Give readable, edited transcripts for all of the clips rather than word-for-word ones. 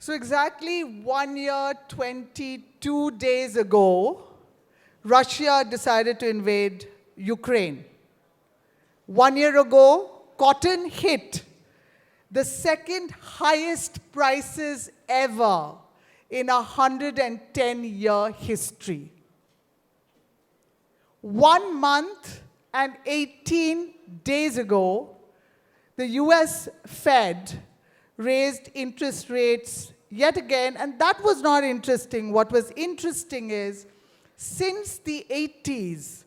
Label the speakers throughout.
Speaker 1: So exactly 1 year, 22 days ago, Russia decided to invade Ukraine. 1 year ago, cotton hit the second highest prices ever in a 110-year history. 1 month and 18 days ago, the US Fed raised interest rates yet again, and that was not interesting. What was interesting is, since the 80s,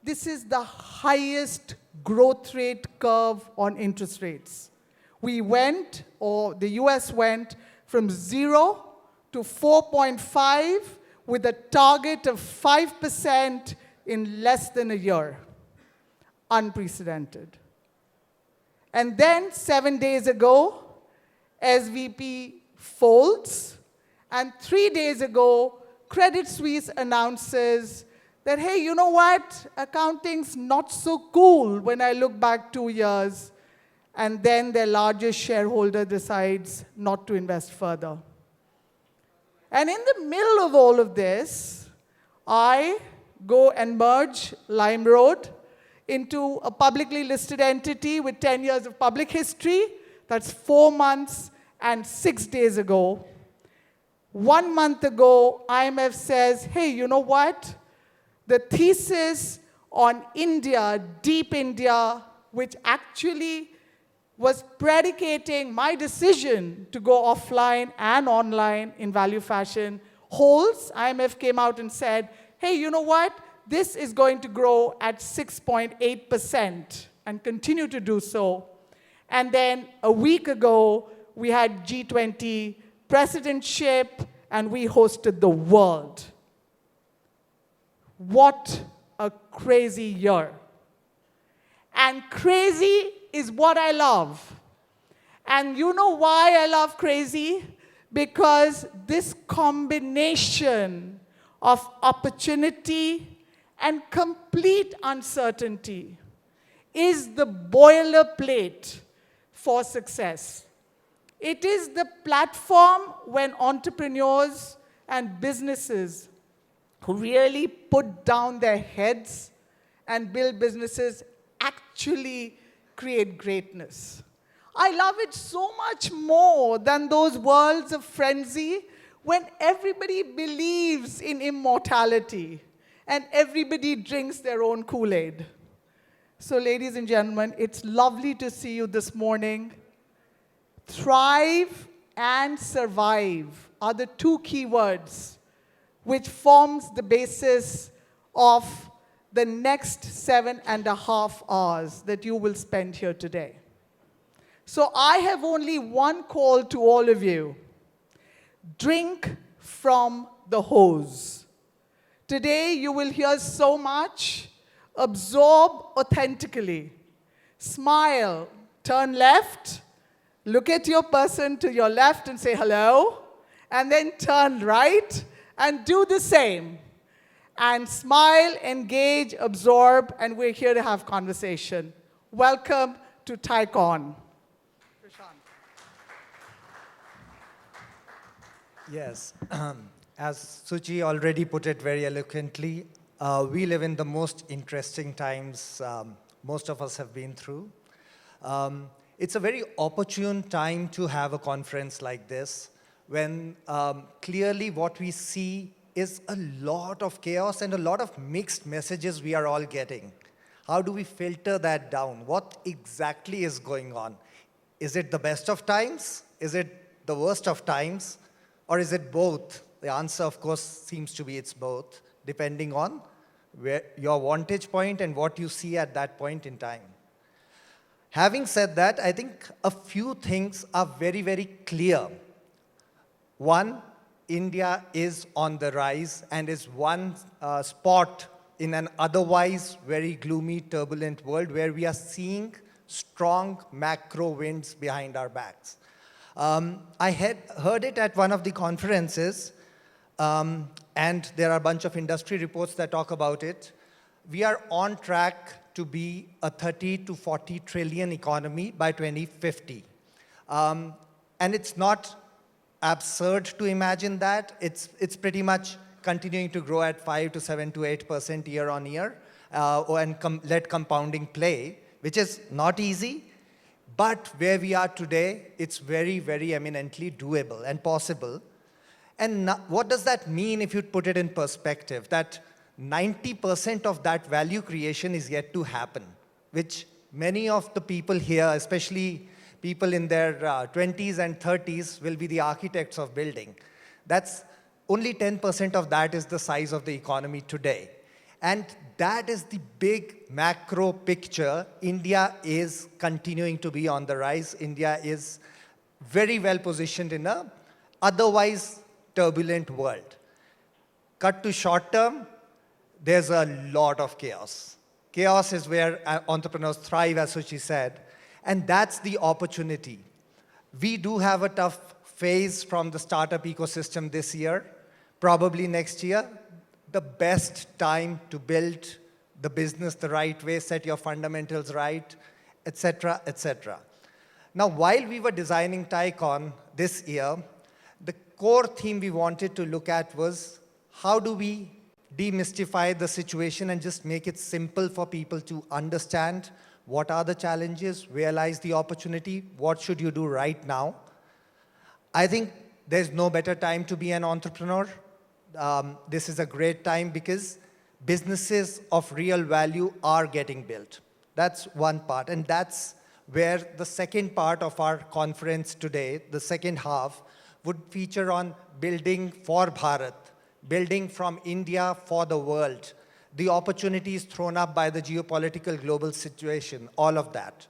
Speaker 1: this is the highest growth rate curve on interest rates. We went, or the US went, from 0 to 4.5 with a target of 5% in less than a year. Unprecedented. And then 7 days ago, SVP folds, and 3 days ago, Credit Suisse announces that, hey, you know what? Accounting's not so cool when I look back 2 years. And then their largest shareholder decides not to invest further. And in the middle of all of this, I go and merge LimeRoad into a publicly listed entity with 10 years of public history. That's 4 months and 6 days ago. 1 month ago, IMF says, hey, you know what? The thesis on India, deep India, which actually was predicating my decision to go offline and online in value fashion, holds. IMF came out and said, hey, you know what? This is going to grow at 6.8% and continue to do so. And then a week ago, we had G20 Presidency, and we hosted the world. What a crazy year. And crazy is what I love. And you know why I love crazy? Because this combination of opportunity and complete uncertainty is the boilerplate for success. It is the platform when entrepreneurs and businesses who really put down their heads and build businesses actually create greatness. I love it so much more than those worlds of frenzy when everybody believes in immortality and everybody drinks their own Kool-Aid. So ladies and gentlemen, it's lovely to see you this morning. Thrive and survive are the two key words which forms the basis of the next 7.5 hours that you will spend here today. So I have only one call to all of you. Drink from the hose. Today you will hear so much. Absorb authentically. Smile. Turn left. Look at your person to your left and say hello. And then turn right and do the same. And smile, engage, absorb, and we're here to have conversation. Welcome to TiEcon. Prashant.
Speaker 2: Yes, as Suchi already put it very eloquently, we live in the most interesting times most of us have been through. It's a very opportune time to have a conference like this when clearly what we see is a lot of chaos and a lot of mixed messages we are all getting. How do we filter that down? What exactly is going on? Is it the best of times? Is it the worst of times? Or is it both? The answer, of course, seems to be it's both, depending on where your vantage point and what you see at that point in time. Having said that, I think a few things are very, very clear. One, India is on the rise and is one spot in an otherwise very gloomy, turbulent world where we are seeing strong macro winds behind our backs. I had heard it at one of the conferences, and there are a bunch of industry reports that talk about it. We are on track to be a 30 to 40 trillion economy by 2050. And it's not absurd to imagine that. It's pretty much continuing to grow at 5 to 7 to 8% year on year, and let compounding play, which is not easy. But where we are today, it's very, very eminently doable and possible. And what does that mean if you put it in perspective? That 90% of that value creation is yet to happen, which many of the people here, especially people in their 20s and 30s, will be the architects of building. That's only 10% of that is the size of the economy today. And that is the big macro picture. India is continuing to be on the rise. India is very well positioned in a otherwise turbulent world. Cut to short term, there's a lot of chaos. Chaos is where entrepreneurs thrive, as Suchi said, and that's the opportunity. We do have a tough phase from the startup ecosystem this year. Probably next year, the best time to build the business the right way, set your fundamentals right, etc., etc. Now, while we were designing TiEcon this year, the core theme we wanted to look at was how do we demystify the situation and just make it simple for people to understand what are the challenges, realize the opportunity, what should you do right now. I think there's no better time to be an entrepreneur. This is a great time because businesses of real value are getting built. That's one part, and that's where the second part of our conference today, the second half, would feature on building for Bharat, building from India for the world, the opportunities thrown up by the geopolitical global situation, all of that.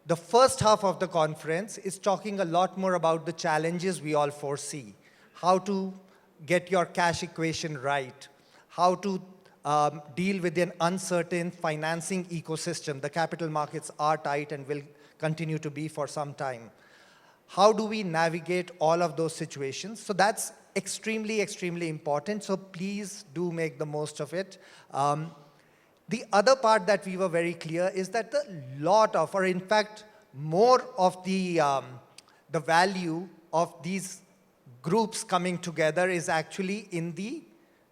Speaker 2: The first half of the conference is talking a lot more about the challenges we all foresee, how to get your cash equation right, how to deal with an uncertain financing ecosystem. The capital markets are tight and will continue to be for some time. How do we navigate all of those situations? So that's extremely, extremely important. So please do make the most of it. The other part that we were very clear is that a lot of, or in fact, more of the value of these groups coming together is actually in the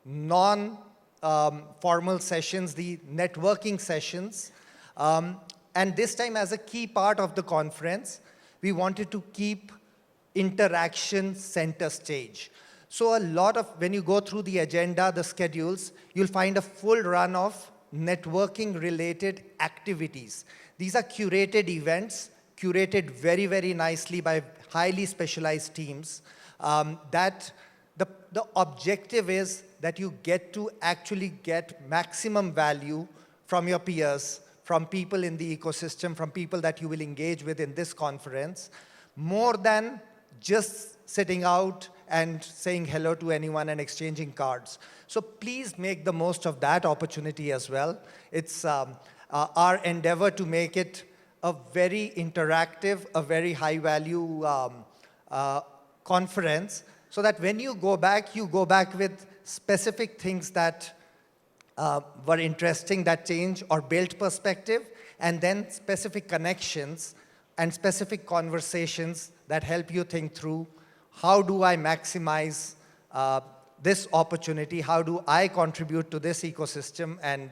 Speaker 2: non-formal sessions, the networking sessions. And this time, as a key part of the conference, we wanted to keep interaction center stage. So a lot of, when you go through the agenda, the schedules, you'll find a full run of networking related activities. These are curated events, curated very, very nicely by highly specialized teams. That the objective is that you get to actually get maximum value from your peers, from people in the ecosystem, from people that you will engage with in this conference, more than just sitting out and saying hello to anyone and exchanging cards. So please make the most of that opportunity as well. It's our endeavor to make it a very interactive, a very high value conference, so that when you go back with specific things that were interesting, that change or build perspective, and then specific connections and specific conversations that help you think through how do I maximize this opportunity, how do I contribute to this ecosystem and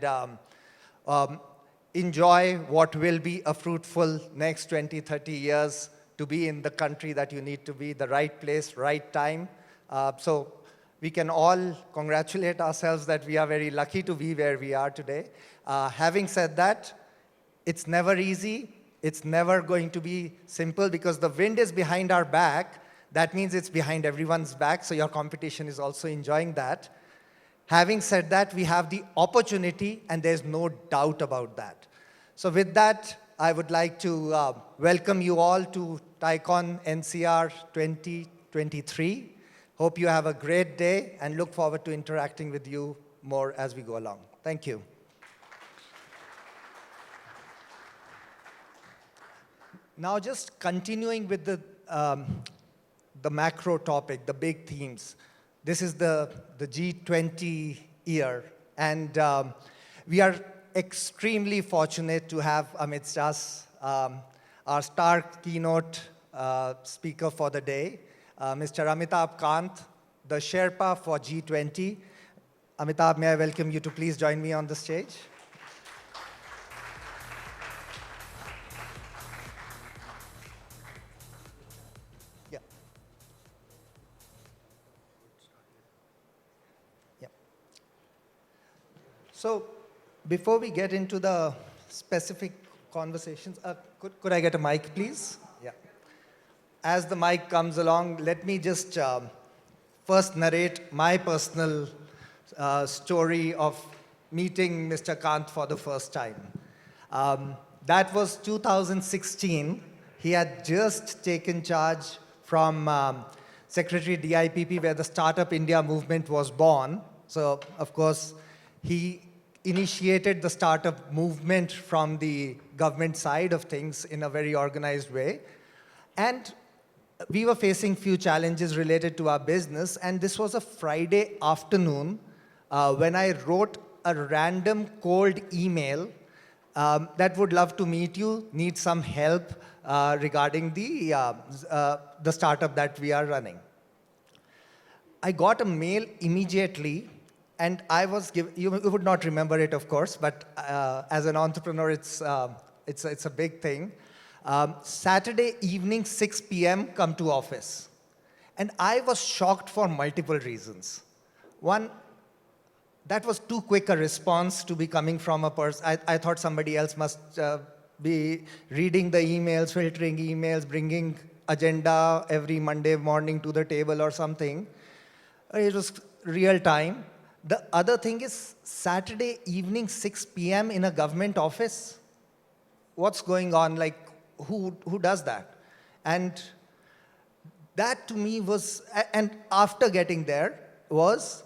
Speaker 2: enjoy what will be a fruitful next 20, 30 years to be in the country that you need to be, the right place, right time. So we can all congratulate ourselves that we are very lucky to be where we are today. Having said that, it's never easy. It's never going to be simple because the wind is behind our back. That means it's behind everyone's back, so your competition is also enjoying that. Having said that, we have the opportunity, and there's no doubt about that. So with that, I would like to welcome you all to TiEcon NCR 2023. Hope you have a great day and look forward to interacting with you more as we go along. Thank you. Now just continuing with the macro topic, the big themes. This is the G20 year, and we are extremely fortunate to have amidst us our star keynote speaker for the day, Mr. Amitabh Kant, the Sherpa for G20. Amitabh, may I welcome you to please join me on the stage? Yeah. Yeah. So, before we get into the specific conversations, could I get a mic, please? Yeah. As the mic comes along, let me just first narrate my personal story of meeting Mr. Kant for the first time. That was 2016. He had just taken charge from Secretary DIPP, where the Startup India movement was born. So, of course, he initiated the startup movement from the government side of things in a very organized way. And we were facing few challenges related to our business, and this was a Friday afternoon when I wrote a random cold email that would love to meet you, need some help regarding the startup that we are running. I got a mail immediately, and I was given, you would not remember it, of course, but as an entrepreneur, it's a big thing. Saturday evening, 6 p.m., come to office. And I was shocked for multiple reasons. One, that was too quick a response to be coming from a person. I thought somebody else must be reading the emails, filtering emails, bringing agenda every Monday morning to the table or something. It was real time. The other thing is Saturday evening, 6 p.m. in a government office. What's going on? Like, who does that? And that to me was, and after getting there was,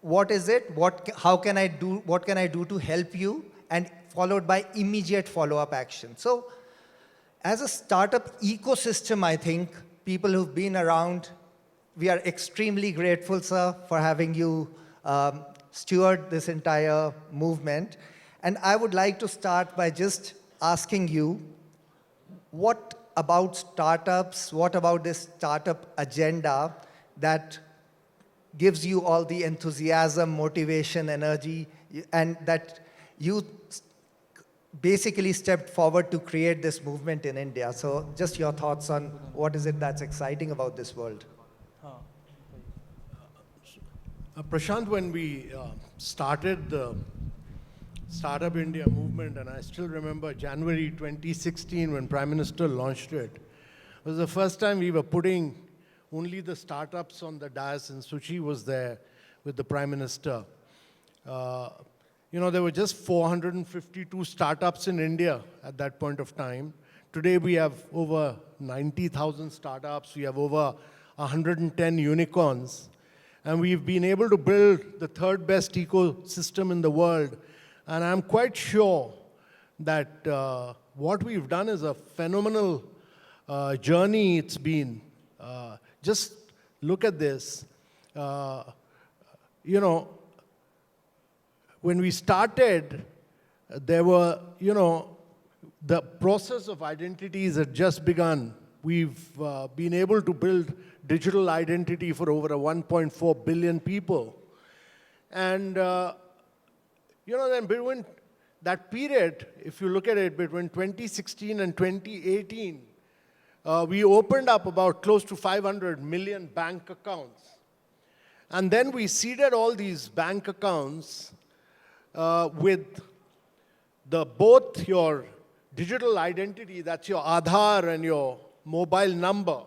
Speaker 2: what is it? What can I do to help you? And followed by immediate follow-up action. So as a startup ecosystem, I think people who've been around, we are extremely grateful, sir, for having you steward this entire movement. And I would like to start by just asking you, what about startups, what about this startup agenda that gives you all the enthusiasm, motivation, energy, and that you basically stepped forward to create this movement in India? So just your thoughts on what is it that's exciting about this world?
Speaker 3: Prashant, when we started the Startup India movement, and I still remember January 2016 when Prime Minister launched it, it was the first time we were putting only the startups on the dais, and Suchi was there with the Prime Minister. There were just 452 startups in India at that point of time. Today we have over 90,000 startups. We have over 110 unicorns. And we've been able to build the third best ecosystem in the world. And I'm quite sure that what we've done is a phenomenal journey it's been. Just look at this. When we started, there were, the process of identities had just begun. We've been able to build digital identity for over 1.4 billion people. And then between that period, if you look at it, between 2016 and 2018, we opened up about close to 500 million bank accounts. And then we seeded all these bank accounts with both your digital identity, that's your Aadhaar and your mobile number.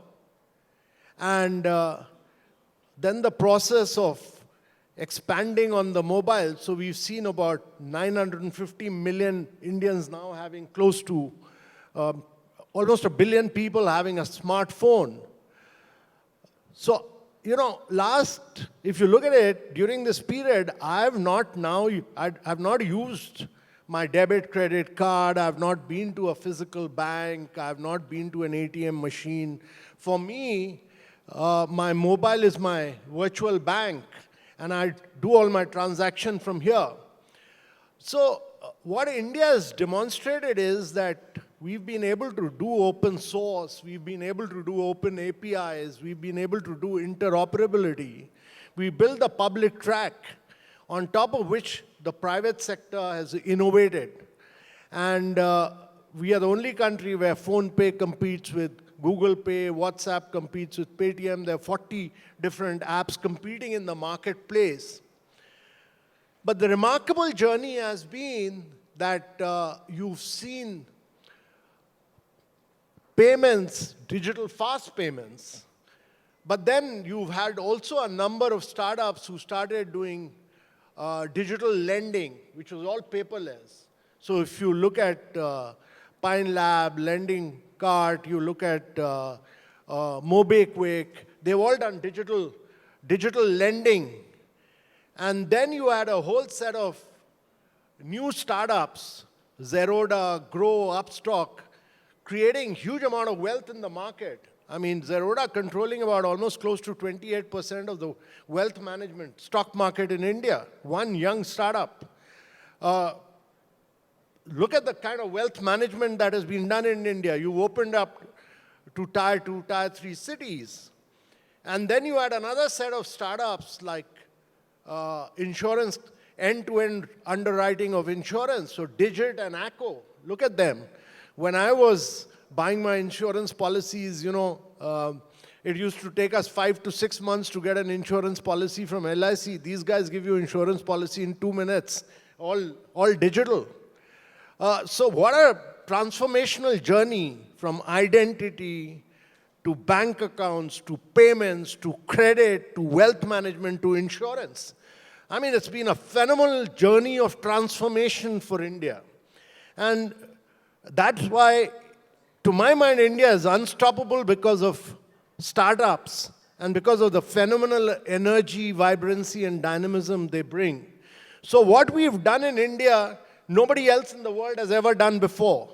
Speaker 3: And then the process of expanding on the mobile. So we've seen about 950 million Indians now having close to almost 1 billion people having a smartphone. So, if you look at it, during this period, I have not used my debit credit card, I have not been to a physical bank, I have not been to an ATM machine. For me, my mobile is my virtual bank, and I do all my transaction from here. So what India has demonstrated is that we've been able to do open source, we've been able to do open APIs, we've been able to do interoperability. We build a public track on top of which the private sector has innovated. And we are the only country where PhonePe competes with Google Pay, WhatsApp competes with Paytm. There are 40 different apps competing in the marketplace. But the remarkable journey has been that you've seen payments, digital fast payments, but then you've had also a number of startups who started doing digital lending, which was all paperless. So if you look at Pine Lab, Lending Cart, you look at MobiQuick, they've all done digital lending. And then you had a whole set of new startups, Zerodha, Grow, Upstock, creating huge amount of wealth in the market. I mean, Zerodha controlling about almost close to 28% of the wealth management stock market in India. One young startup. Look at the kind of wealth management that has been done in India. You've opened up to Tier 2, Tier 3 cities. And then you had another set of startups like insurance, end-to-end underwriting of insurance. So Digit and Acco, look at them. When I was buying my insurance policies, it used to take us 5 to 6 months to get an insurance policy from LIC. These guys give you insurance policy in 2 minutes, all digital. So what a transformational journey from identity to bank accounts, to payments, to credit, to wealth management, to insurance. I mean, it's been a phenomenal journey of transformation for India. And that's why, to my mind, India is unstoppable because of startups and because of the phenomenal energy, vibrancy, and dynamism they bring. So what we've done in India, nobody else in the world has ever done before.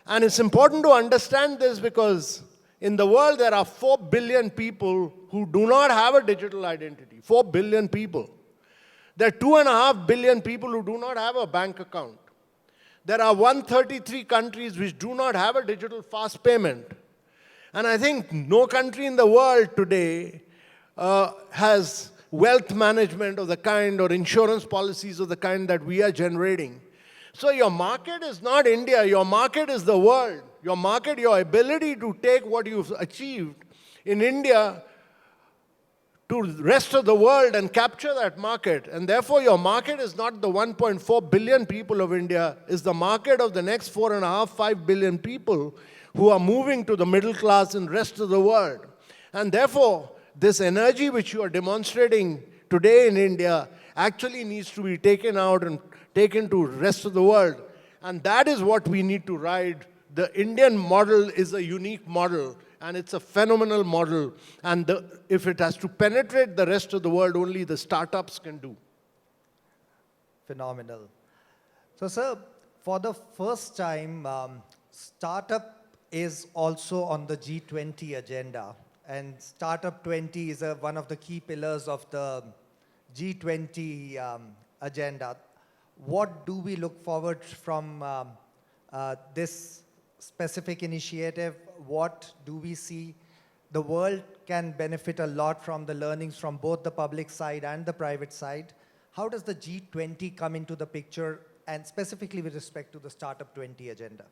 Speaker 3: And it's important to understand this because in the world there are 4 billion people who do not have a digital identity. 4 billion people. There are 2.5 billion people who do not have a bank account. There are 133 countries which do not have a digital fast payment. And I think no country in the world today has wealth management of the kind or insurance policies of the kind that we are generating. So your market is not India, your market is the world. Your market, your ability to take what you've achieved in India to the rest of the world and capture that market. And therefore your market is not the 1.4 billion people of India, it's the market of the next 4.5, 5 billion people who are moving to the middle class in the rest of the world. And therefore, this energy which you are demonstrating today in India actually needs to be taken out and taken to the rest of the world. And that is what we need to ride. The Indian model is a unique model, and it's a phenomenal model. And if it has to penetrate the rest of the world, only the startups can do.
Speaker 2: Phenomenal. So, sir, for the first time, startup is also on the G20 agenda. And Startup 20 is one of the key pillars of the G20 agenda. What do we look forward from this specific initiative? What do we see? The world can benefit a lot from the learnings from both the public side and the private side. How does the G20 come into the picture, and specifically with respect to the Startup 20 agenda?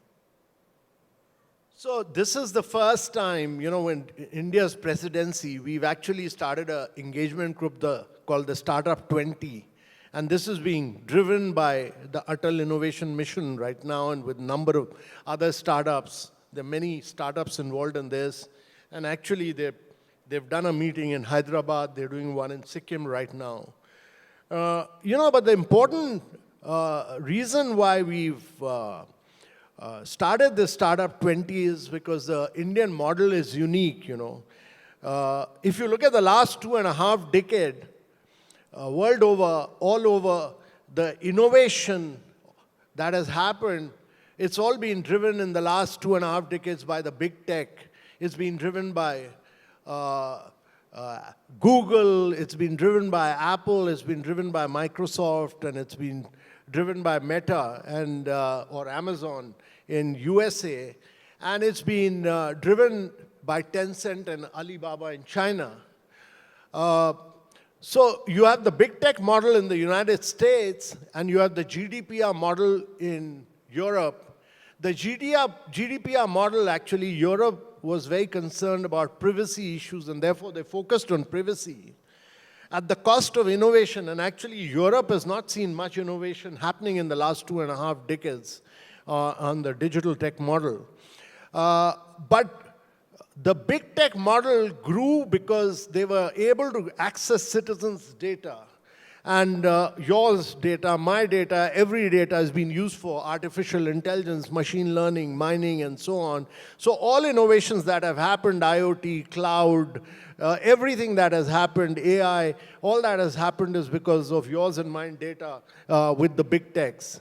Speaker 3: So this is the first time, when India's presidency, we've actually started an engagement group called the Startup 20. And this is being driven by the Atal Innovation Mission right now, and with a number of other startups. There are many startups involved in this. And actually, they've done a meeting in Hyderabad. They're doing one in Sikkim right now. But the important reason why we've started this Startup 20 is because the Indian model is unique, If you look at the last 2.5 decades, world over, all over, the innovation that has happened, it's all been driven in the last 2.5 decades by the big tech. It's been driven by Google, it's been driven by Apple, it's been driven by Microsoft, and it's been driven by Meta and or Amazon in USA, and it's been driven by Tencent and Alibaba in China. So you have the big tech model in the United States, and you have the GDPR model in Europe. The GDPR model, actually, Europe was very concerned about privacy issues, and therefore they focused on privacy at the cost of innovation. And actually, Europe has not seen much innovation happening in the last 2.5 decades on the digital tech model. But the big tech model grew because they were able to access citizens' data. And yours data, my data, every data has been used for artificial intelligence, machine learning, mining, and so on. So all innovations that have happened, IoT, cloud, everything that has happened, AI, all that has happened is because of yours and mine data with the big techs.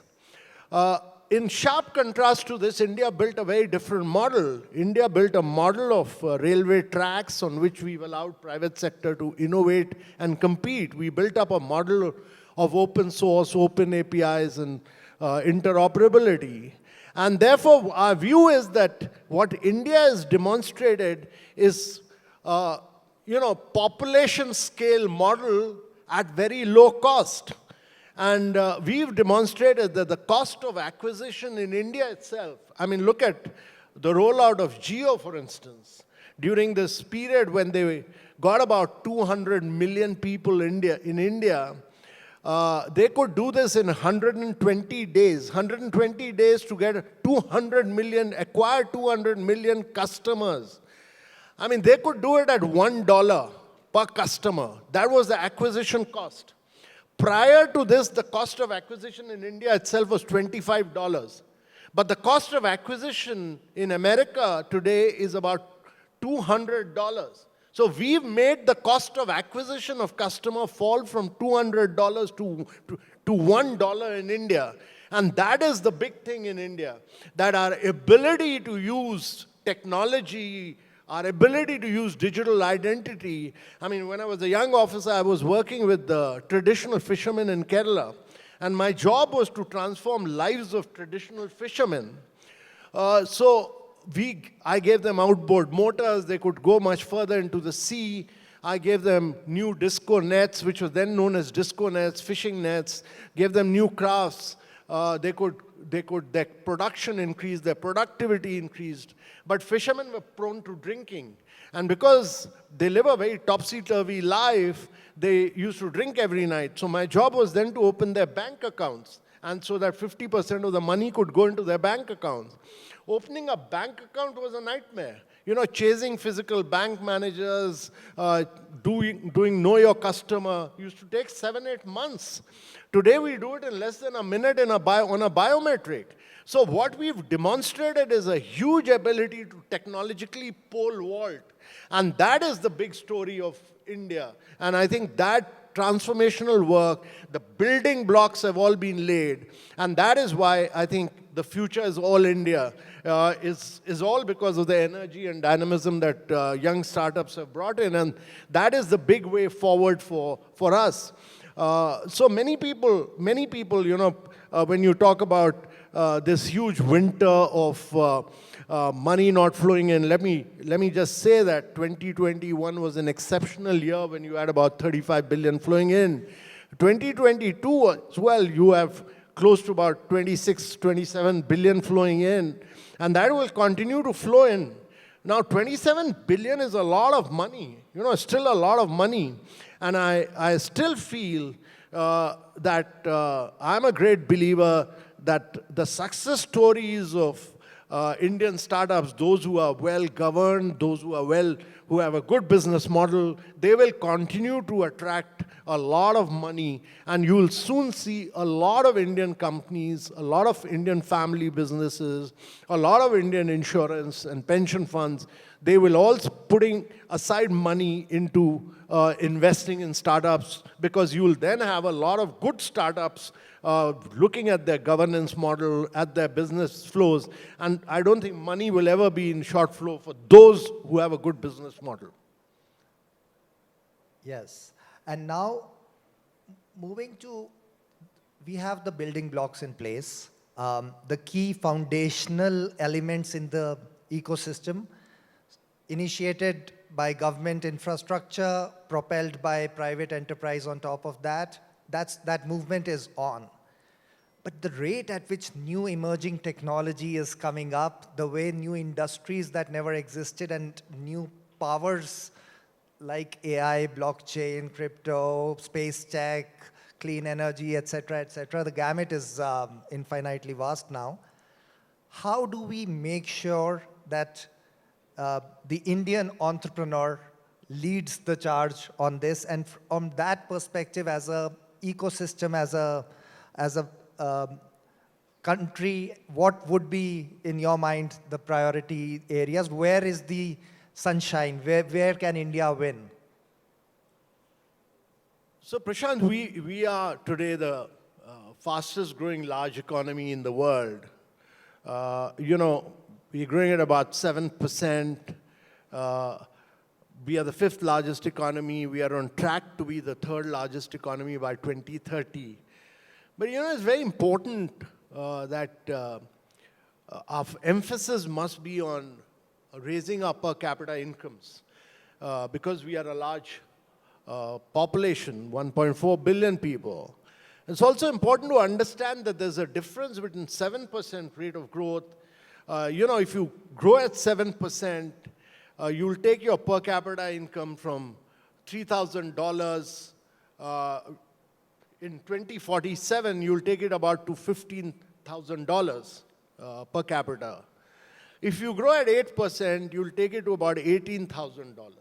Speaker 3: In sharp contrast to this, India built a very different model. India built a model of railway tracks on which we've allowed private sector to innovate and compete. We built up a model of open source, open APIs, and interoperability. And therefore, our view is that what India has demonstrated is, population scale model at very low cost. And we've demonstrated that the cost of acquisition in India itself, I mean, look at the rollout of Jio, for instance. During this period when they got about 200 million people in India, they could do this in 120 days. 120 days to get 200 million, acquire 200 million customers. I mean, they could do it at $1 per customer. That was the acquisition cost. Prior to this, the cost of acquisition in India itself was $25. But the cost of acquisition in America today is about $200. So we've made the cost of acquisition of customer fall from $200 to $1 in India. And that is the big thing in India, that our ability to use technology, our ability to use digital identity. I mean, when I was a young officer, I was working with the traditional fishermen in Kerala. And my job was to transform lives of traditional fishermen. I gave them outboard motors. They could go much further into the sea. I gave them new disco nets, which was then known as disco nets, fishing nets. Gave them new crafts. Their production increased, their productivity increased. But fishermen were prone to drinking. And because they live a very topsy-turvy life, they used to drink every night. So my job was then to open their bank accounts, and so that 50% of the money could go into their bank accounts. Opening a bank account was a nightmare. Chasing physical bank managers, doing know your customer used to take 7-8 months. Today we do it in less than a minute on a biometric. So what we've demonstrated is a huge ability to technologically pole vault. And that is the big story of India. And I think that transformational work, the building blocks have all been laid. And that is why I think the future is all India. Is all because of the energy and dynamism that young startups have brought in. And that is the big way forward for us. So many people, when you talk about this huge winter of money not flowing in, let me just say that 2021 was an exceptional year when you had about 35 billion flowing in. 2022 as well, you have close to about 26, 27 billion flowing in, and that will continue to flow in. Now, 27 billion is a lot of money, still a lot of money. And I still feel that I'm a great believer that the success stories of Indian startups, those who are well governed, those who have a good business model, they will continue to attract a lot of money, and you will soon see a lot of Indian companies, a lot of Indian family businesses, a lot of Indian insurance and pension funds. They will all putting aside money into investing in startups, because you will then have a lot of good startups looking at their governance model, at their business flows, and I don't think money will ever be in short flow for those who have a good business model.
Speaker 2: Yes. And now, moving to, we have the building blocks in place. the key foundational elements in the ecosystem, initiated by government infrastructure, propelled by private enterprise on top of that. That movement is on. But the rate at which new emerging technology is coming up, the way new industries that never existed and new powers like AI, blockchain, crypto, space tech, clean energy, et cetera, the gamut is infinitely vast now. How do we make sure that the Indian entrepreneur leads the charge on this? And from that perspective, as a ecosystem, as a country, what would be, in your mind, the priority areas? Where is the sunshine? Where can India win?
Speaker 3: So Prashant, we are today the fastest growing large economy in the world. We're growing at about 7%. We are the fifth largest economy. We are on track to be the third largest economy by 2030. But it's very important that our emphasis must be on raising our per capita incomes because we are a large population, 1.4 billion people. It's also important to understand that there's a difference between 7% rate of growth. If you grow at 7%, you'll take your per capita income from $3,000. In 2047, you'll take it about to $15,000 per capita. If you grow at 8%, you'll take it to about $18,000.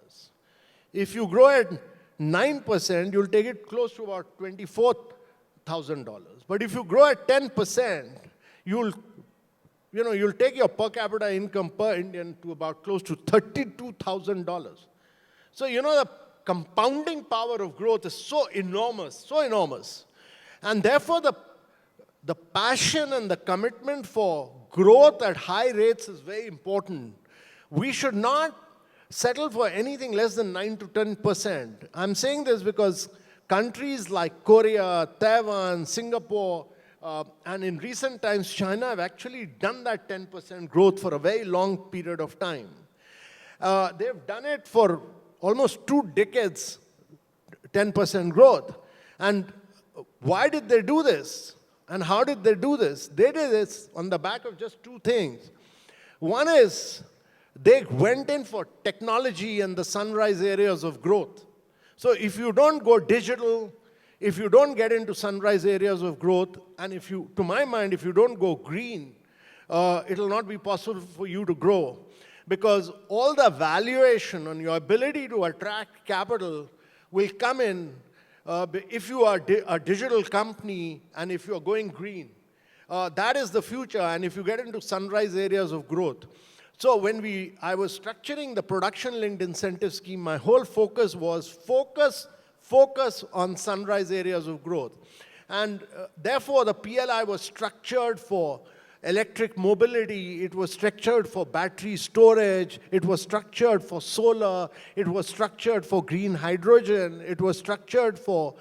Speaker 3: If you grow at 9%, you'll take it close to about $24,000. But if you grow at 10%, you'll take your per capita income per Indian to about close to $32,000. So, the compounding power of growth is so enormous. And therefore, the passion and the commitment for growth at high rates is very important. We should not settle for anything less than 9 to 10%. I'm saying this because countries like Korea, Taiwan, Singapore, and in recent times, China have actually done that 10% growth for a very long period of time. They've done it for almost 2 decades, 10% growth. And why did they do this? And how did they do this? They did this on the back of just 2 things. One is they went in for technology and the sunrise areas of growth. So if you don't go digital, if you don't get into sunrise areas of growth, and to my mind, if you don't go green, it'll not be possible for you to grow. Because all the valuation on your ability to attract capital will come in if you are a digital company and if you're going green. That is the future, and if you get into sunrise areas of growth. So when I was structuring the production-linked incentive scheme, my whole focus was focus on sunrise areas of growth. And therefore, the PLI was structured for electric mobility, it was structured for battery storage, it was structured for solar, it was structured for green hydrogen, it was structured for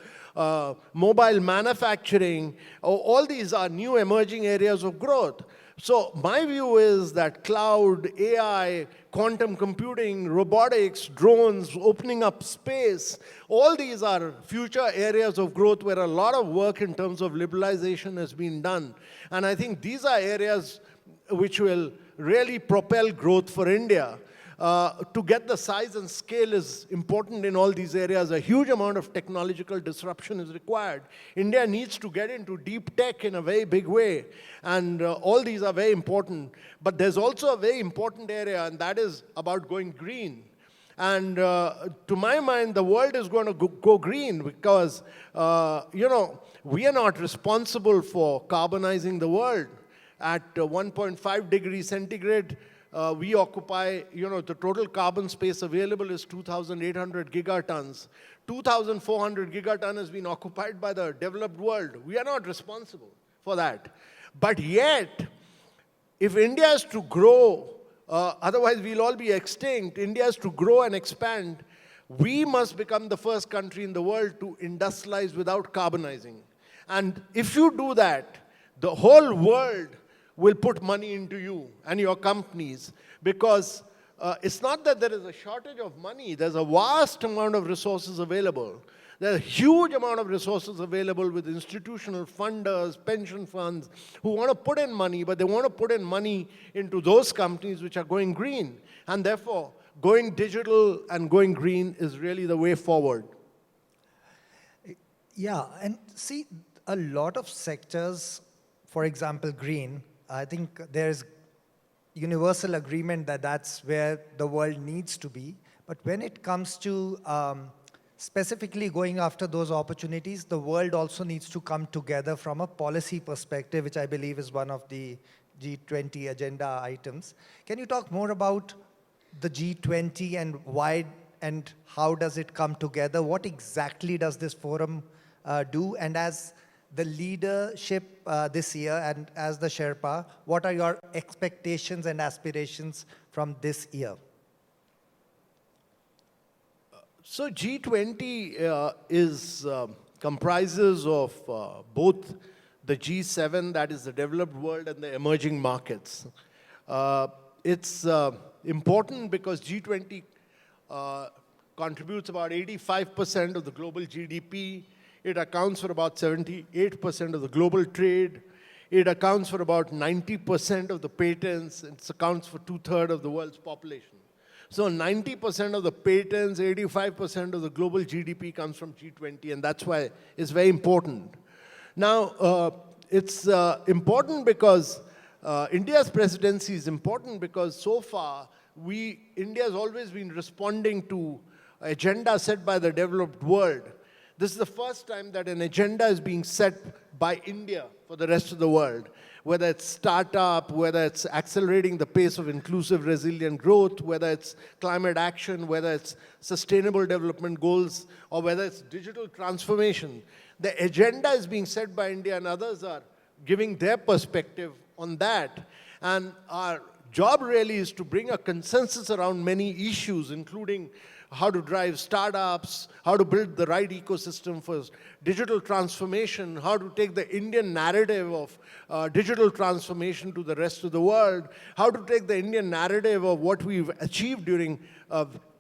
Speaker 3: mobile manufacturing. All these are new emerging areas of growth. So my view is that cloud, AI, quantum computing, robotics, drones, opening up space, all these are future areas of growth where a lot of work in terms of liberalization has been done. And I think these are areas which will really propel growth for India. To get the size and scale is important in all these areas. A huge amount of technological disruption is required. India needs to get into deep tech in a very big way. And all these are very important. But there's also a very important area, and that is about going green. And to my mind, the world is going to go green because, we are not responsible for carbonizing the world. At 1.5 degrees centigrade, we occupy, the total carbon space available is 2,800 gigatons. 2,400 gigatons has been occupied by the developed world. We are not responsible for that. But yet, if India is to grow, otherwise we'll all be extinct, India is to grow and expand, we must become the first country in the world to industrialize without carbonizing. And if you do that, the whole world will put money into you and your companies, because it's not that there is a shortage of money. There's a vast amount of resources available. There's a huge amount of resources available with institutional funders, pension funds, who want to put in money, but they want to put in money into those companies which are going green. And therefore, going digital and going green is really the way forward.
Speaker 2: Yeah, and see, a lot of sectors, for example, green, I think there's universal agreement that that's where the world needs to be. But when it comes to specifically going after those opportunities, the world also needs to come together from a policy perspective, which I believe is one of the G20 agenda items. Can you talk more about the G20 and why and how does it come together? What exactly does this forum do? And as the leadership this year and as the Sherpa, what are your expectations and aspirations from this year?
Speaker 3: So G20 comprises of both the G7, that is the developed world, and the emerging markets. It's important because G20 contributes about 85% of the global GDP. It accounts for about 78% of the global trade. It accounts for about 90% of the patents. It accounts for 2/3 of the world's population. So 90% of the patents, 85% of the global GDP comes from G20, and that's why it's very important. Now, it's important because India's presidency is important because so far, India has always been responding to agenda set by the developed world. This is the first time that an agenda is being set by India for the rest of the world, whether it's startup, whether it's accelerating the pace of inclusive, resilient growth, whether it's climate action, whether it's sustainable development goals, or whether it's digital transformation. The agenda is being set by India, and others are giving their perspective on that. And our job really is to bring a consensus around many issues, including how to drive startups, how to build the right ecosystem for digital transformation, how to take the Indian narrative of digital transformation to the rest of the world, how to take the Indian narrative of what we've achieved during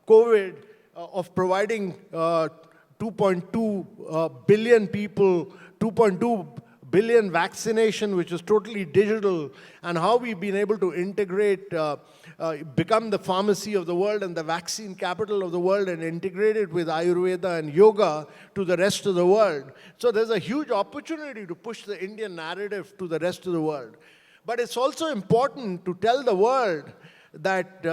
Speaker 3: COVID, of providing 2.2 billion people, 2.2 billion vaccination, which is totally digital, and how we've been able to integrate, become the pharmacy of the world and the vaccine capital of the world, and integrate it with Ayurveda and yoga to the rest of the world. So there's a huge opportunity to push the Indian narrative to the rest of the world. But it's also important to tell the world that,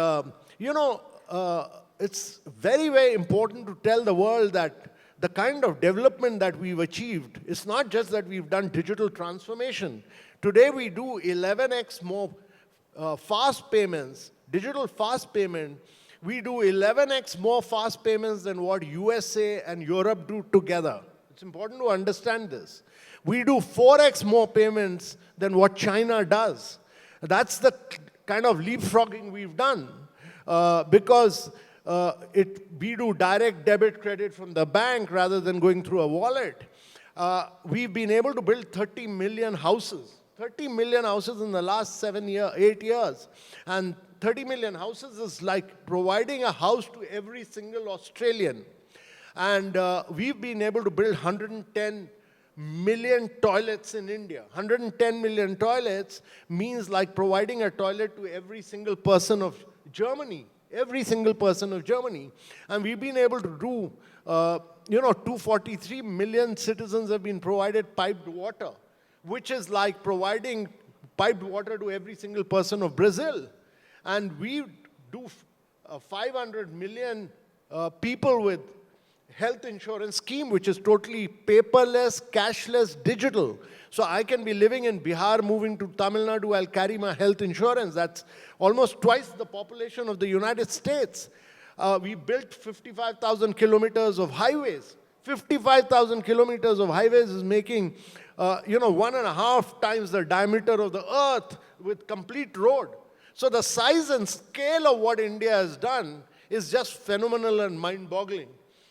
Speaker 3: it's very, very important to tell the world that the kind of development that we've achieved, it's not just that we've done digital transformation. Today we do 11x more fast payments, digital fast payment. We do 11x more fast payments than what USA and Europe do together. It's important to understand this. We do 4x more payments than what China does. That's the kind of leapfrogging we've done because we do direct debit credit from the bank rather than going through a wallet. We've been able to build 30 million houses. 30 million houses in the last 8 years. And 30 million houses is like providing a house to every single Australian. And we've been able to build 110 million toilets in India. 110 million toilets means like providing a toilet to every single person of Germany. Every single person of Germany. And we've been able to do, 243 million citizens have been provided piped water, which is like providing piped water to every single person of Brazil. And we do 500 million people with health insurance scheme, which is totally paperless, cashless, digital. So I can be living in Bihar, moving to Tamil Nadu, I'll carry my health insurance. That's almost twice the population of the United States. We built 55,000 kilometers of highways. 55,000 kilometers of highways is making, 1.5 times the diameter of the earth with complete road. So the size and scale of what India has done is just phenomenal and mind-boggling.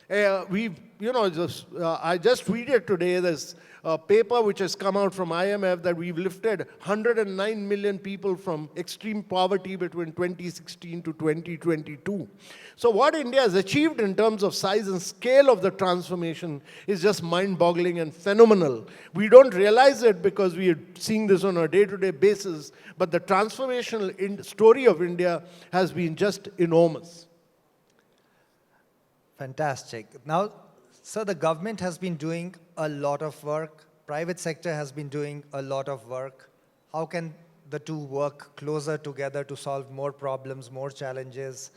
Speaker 3: I just tweeted today this paper which has come out from IMF that we've lifted 109 million people from extreme poverty between 2016 to 2022. So what India has achieved in terms of size and scale of the transformation is just mind-boggling and phenomenal. We don't realize it because we are seeing this on a day-to-day basis, but the transformational story of India has been just enormous.
Speaker 2: Fantastic. Now, sir, the government has been doing a lot of work. Private sector has been doing a lot of work. How can the two work closer together to solve more problems, more challenges?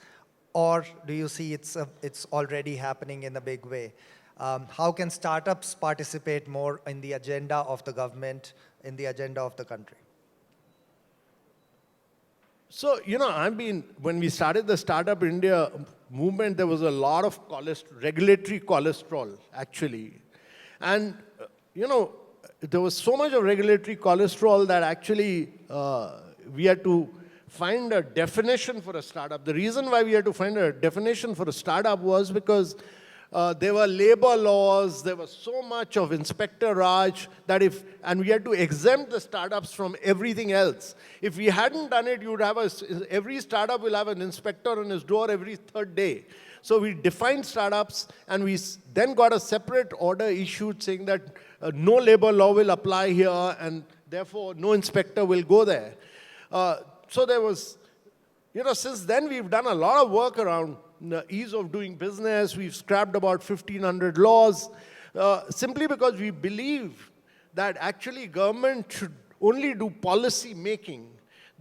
Speaker 2: Or do you see it's already happening in a big way? How can startups participate more in the agenda of the government, in the agenda of the country?
Speaker 3: So, when we started the Startup India movement, there was a lot of regulatory cholesterol, actually. And, there was so much of regulatory cholesterol that actually we had to find a definition for a startup. The reason why we had to find a definition for a startup was because there were labor laws, there was so much of Inspector Raj that and we had to exempt the startups from everything else. If we hadn't done it, you would have every startup will have an inspector on his door every third day. So we defined startups, and we then got a separate order issued saying that no labor law will apply here, and therefore no inspector will go there. So there was, since then we've done a lot of work around the ease of doing business. We've scrapped about 1,500 laws, simply because we believe that actually government should only do policy making.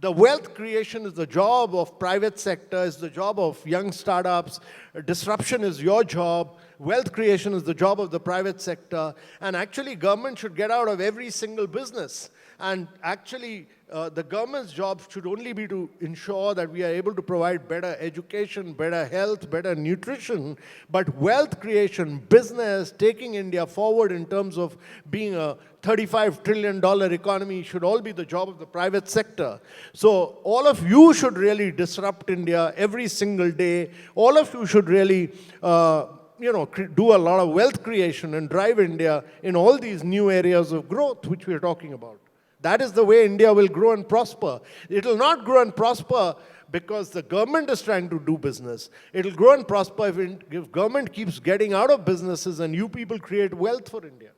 Speaker 3: The wealth creation is the job of private sector, is the job of young startups. Disruption is your job. Wealth creation is the job of the private sector. And actually, government should get out of every single business. And actually, the government's job should only be to ensure that we are able to provide better education, better health, better nutrition. But wealth creation, business, taking India forward in terms of being a $35 trillion economy should all be the job of the private sector. So all of you should really disrupt India every single day. All of you should really do a lot of wealth creation and drive India in all these new areas of growth which we are talking about. That is the way India will grow and prosper. It will not grow and prosper because the government is trying to do business. It will grow and prosper if government keeps getting out of businesses and you people create wealth for India.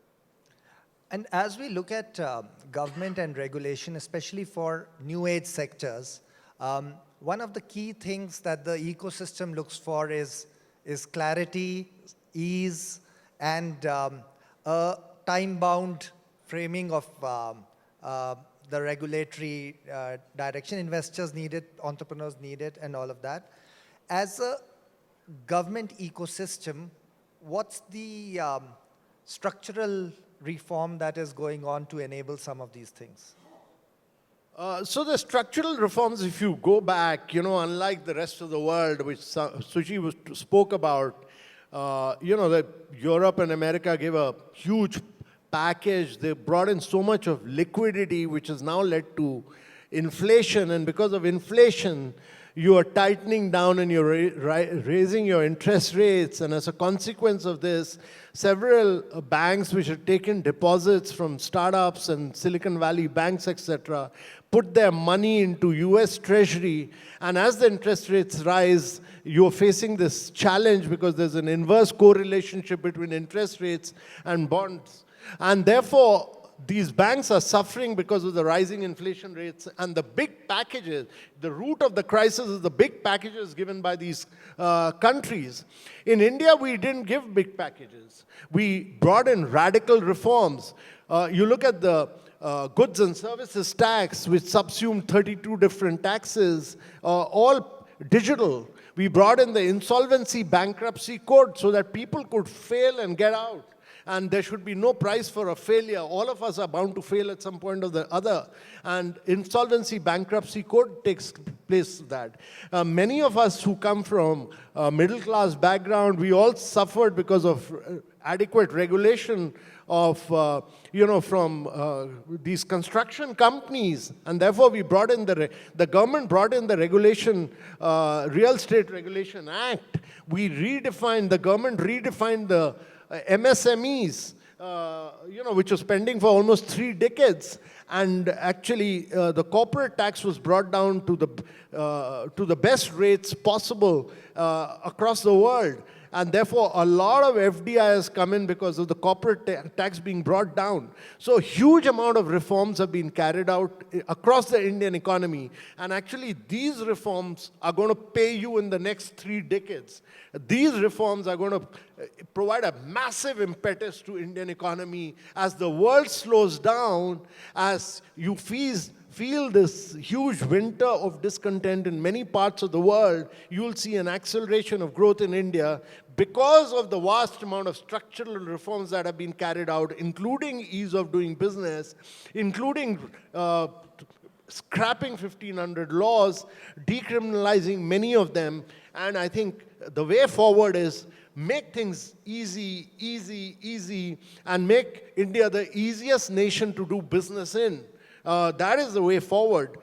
Speaker 2: And as we look at government and regulation, especially for new age sectors, one of the key things that the ecosystem looks for is clarity, ease, and a time-bound framing of the regulatory direction. Investors need it, entrepreneurs need it, and all of that. As a government ecosystem, what's the structural reform that is going on to enable some of these things?
Speaker 3: So the structural reforms, if you go back, unlike the rest of the world, which Suchi spoke about, that Europe and America gave a huge package. They brought in so much of liquidity, which has now led to inflation. And because of inflation, you are tightening down and you're raising your interest rates. And as a consequence of this, several banks which have taken deposits from startups and Silicon Valley banks, etc., put their money into US Treasury. And as the interest rates rise, you're facing this challenge because there's an inverse correlationship between interest rates and bonds. And therefore, these banks are suffering because of the rising inflation rates and the big packages. The root of the crisis is the big packages given by these countries. In India, we didn't give big packages. We brought in radical reforms. You look at the goods and services tax, which subsumed 32 different taxes, all digital. We brought in the insolvency bankruptcy code so that people could fail and get out. And there should be no price for a failure. All of us are bound to fail at some point or the other. And insolvency, bankruptcy code takes place of that. Many of us who come from a middle-class background, we all suffered because of adequate regulation of, from these construction companies. And therefore, we brought in the government brought in the regulation, Real Estate Regulation Act. The government redefined the MSMEs, which was pending for almost 3 decades. And actually, the corporate tax was brought down to the best rates possible across the world. And therefore, a lot of FDI has come in because of the corporate tax being brought down. So a huge amount of reforms have been carried out across the Indian economy. And actually, these reforms are going to pay you in the next 3 decades. These reforms are going to provide a massive impetus to Indian economy as the world slows down, as you feel this huge winter of discontent in many parts of the world. You will see an acceleration of growth in India because of the vast amount of structural reforms that have been carried out, including ease of doing business, including scrapping 1,500 laws, decriminalizing many of them. And I think the way forward is make things easy, and make India the easiest nation to do business in. That is the way forward.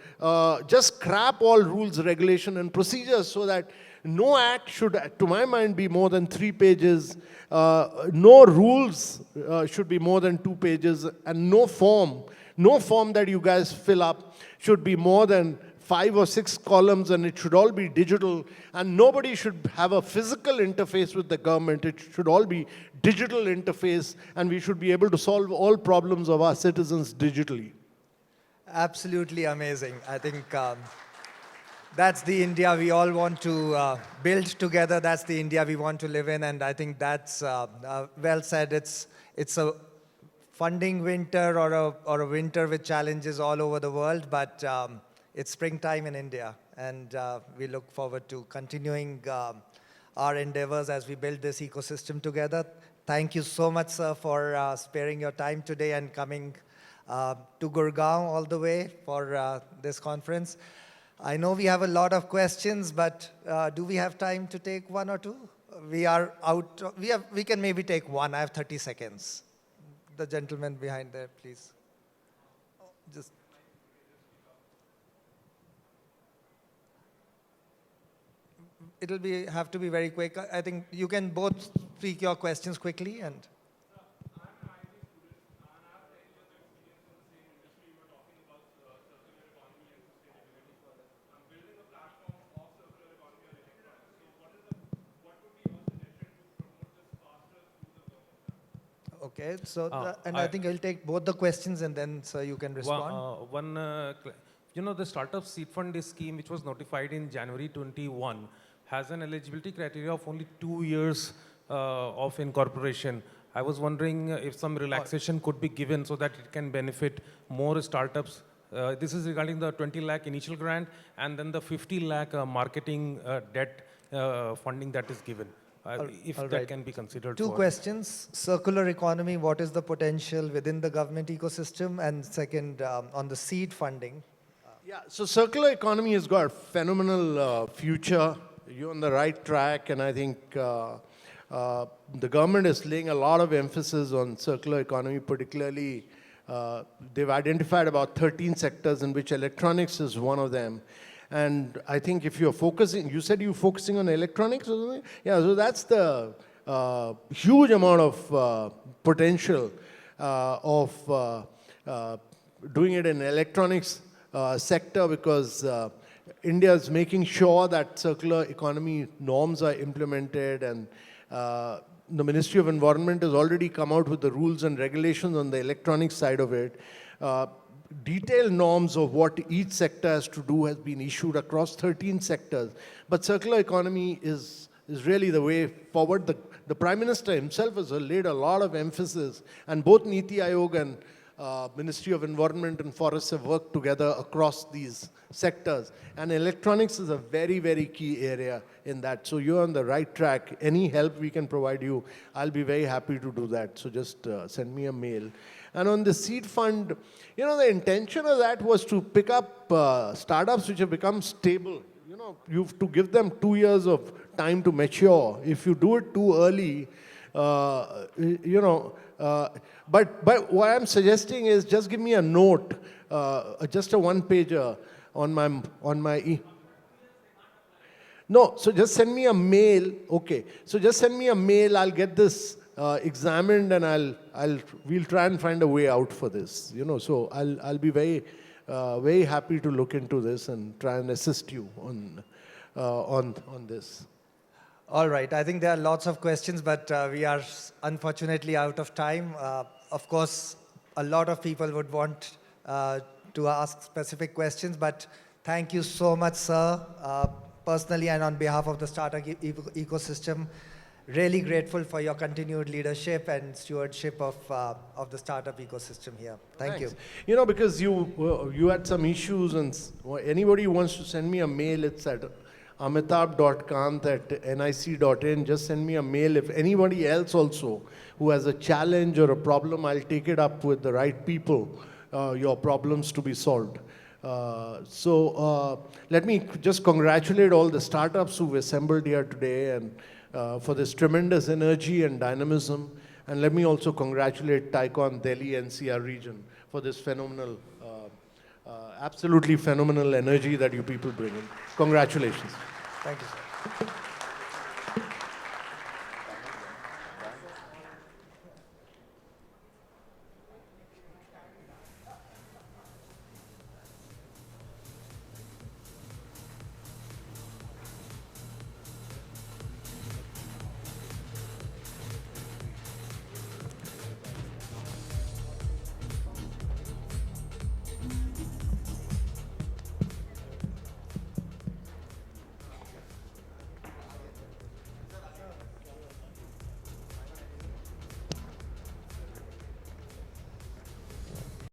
Speaker 3: Just scrap all rules, regulation, and procedures so that no act should, to my mind, be more than 3 pages. No rules should be more than 2 pages, and no form that you guys fill up should be more than 5 or 6 columns, and it should all be digital. And nobody should have a physical interface with the government. It should all be digital interface, and we should be able to solve all problems of our citizens digitally.
Speaker 2: Absolutely amazing. I think that's the India we all want to build together. That's the India we want to live in. And I think that's well said. It's a funding winter or a winter with challenges all over the world, but it's springtime in India. And we look forward to continuing our endeavors as we build this ecosystem together. Thank you so much, sir, for sparing your time today and coming to Gurgaon all the way for this conference. I know we have a lot of questions, but do we have time to take 1 or 2? We are out. We can maybe take 1. I have 30 seconds. The gentleman behind there, please. Just. It'll have to be very quick. I think you can both speak your questions quickly and. Okay, so I think I'll take both the questions and then sir, you can respond.
Speaker 4: The startup seed fund scheme, which was notified in January 21, has an eligibility criteria of only 2 years of incorporation. I was wondering if some relaxation could be given so that it can benefit more startups. This is regarding the 20 lakh initial grant and then the 50 lakh marketing debt funding that is given. If that can be considered.
Speaker 2: 2 questions. Circular economy, what is the potential within the government ecosystem? And second, on the seed funding.
Speaker 3: Yeah, so circular economy has got a phenomenal future. You're on the right track, and I think the government is laying a lot of emphasis on circular economy, particularly they've identified about 13 sectors in which electronics is one of them. And I think if you're focusing, you said you're focusing on electronics or something? Yeah, so that's the huge amount of potential of doing it in electronics sector, because India is making sure that circular economy norms are implemented, and the Ministry of Environment has already come out with the rules and regulations on the electronics side of it. Detailed norms of what each sector has to do has been issued across 13 sectors. But circular economy is really the way forward. The Prime Minister himself has laid a lot of emphasis, and both Niti Aayog and Ministry of Environment and Forests have worked together across these sectors. And electronics is a very, very key area in that. So you're on the right track. Any help we can provide you, I'll be very happy to do that. So just send me a mail. And on the seed fund, you know, the intention of that was to pick up startups which have become stable. You know, you have to give them 2 years of time to mature. If you do it too early, you know, but what I'm suggesting is just give me a note, just a one-pager on my No, so just send me a mail. Okay, so just send me a mail. I'll get this examined, and we'll try and find a way out for this. You know, so I'll be very happy to look into this and try and assist you on this.
Speaker 2: All right, I think there are lots of questions, but we are unfortunately out of time. Of course, a lot of people would want to ask specific questions, but thank you so much, sir. Personally and on behalf of the startup ecosystem, really grateful for your continued leadership and stewardship of the startup ecosystem here. Thank you.
Speaker 3: You know, because you had some issues, and anybody who wants to send me a mail, it's at amitabh.kant@nic.in. Just send me a mail. If anybody else also who has a challenge or a problem, I'll take it up with the right people, your problems to be solved. Let me just congratulate all the startups who've assembled here today and for this tremendous energy and dynamism. And let me also congratulate TiEcon Delhi-NCR region for this phenomenal, absolutely phenomenal energy that you people bring in. Congratulations.
Speaker 2: Thank you, sir.